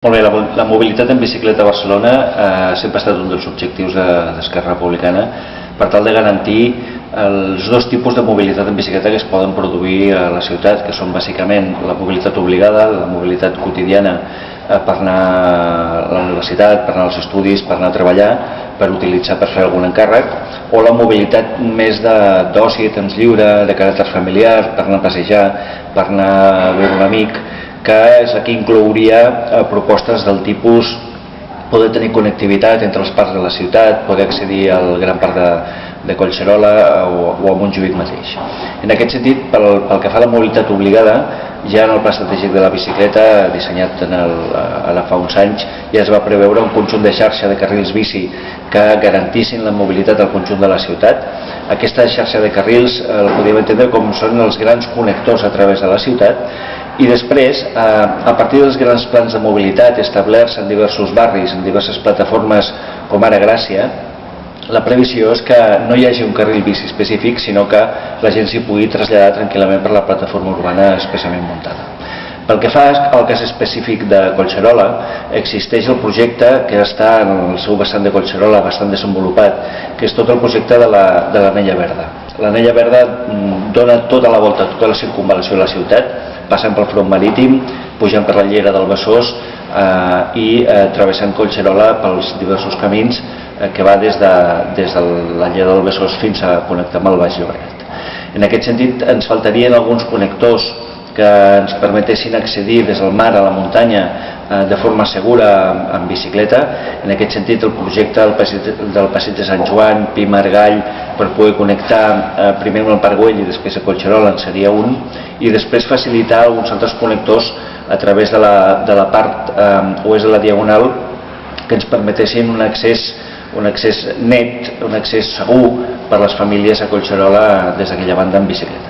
Molt bé, la mobilitat en bicicleta a Barcelona sempre ha estat un dels objectius d'Esquerra Republicana per tal de garantir els dos tipus de mobilitat en bicicleta que es poden produir a la ciutat, que són bàsicament la mobilitat obligada, la mobilitat quotidiana per anar a la universitat, per anar als estudis, per anar a treballar, per utilitzar per fer algun encàrrec, o la mobilitat més d'oci, temps lliure, de caràcter familiar, per anar a passejar, per anar a veure un amic, que és la que inclouria propostes del tipus poder tenir connectivitat entre els parcs de la ciutat, poder accedir al gran parc de Collserola o a Montjuïc mateix. En aquest sentit, pel que fa a la mobilitat obligada, ja en el pla estratègic de la bicicleta, dissenyat ara fa uns anys, ja es va preveure un conjunt de xarxa de carrils bici que garantissin la mobilitat al conjunt de la ciutat. Aquesta xarxa de carrils la podríem entendre com són els grans connectors a través de la ciutat, i després, a partir dels grans plans de mobilitat establerts en diversos barris, en diverses plataformes com ara Gràcia, la previsió és que no hi hagi un carril bici específic, sinó que la gent s'hi pugui traslladar tranquil·lament per la plataforma urbana especialment muntada. Pel que fa al cas específic de Collserola, existeix el projecte que està en el seu vessant de Collserola bastant desenvolupat, que és tot el projecte de l'anella verda. L'anella verda dona tota la volta, tota la circunvalació de la ciutat, passant pel front marítim, pujant per la llera del Besòs i travessant Collserola pels diversos camins que va des de la llera del Besòs fins a connectar amb el Baix Llobregat. En aquest sentit, ens faltarien alguns connectors que ens permetessin accedir des del mar a la muntanya de forma segura en bicicleta. En aquest sentit, el projecte del passeig de Sant Joan, Pi Margall, per poder connectar primer amb el Parc Güell i després a Collserola en seria un, i després facilitar alguns altres connectors a través de la part oest de la Diagonal que ens permetessin un accés net, un accés segur per a les famílies a Collserola des d'aquella banda en bicicleta.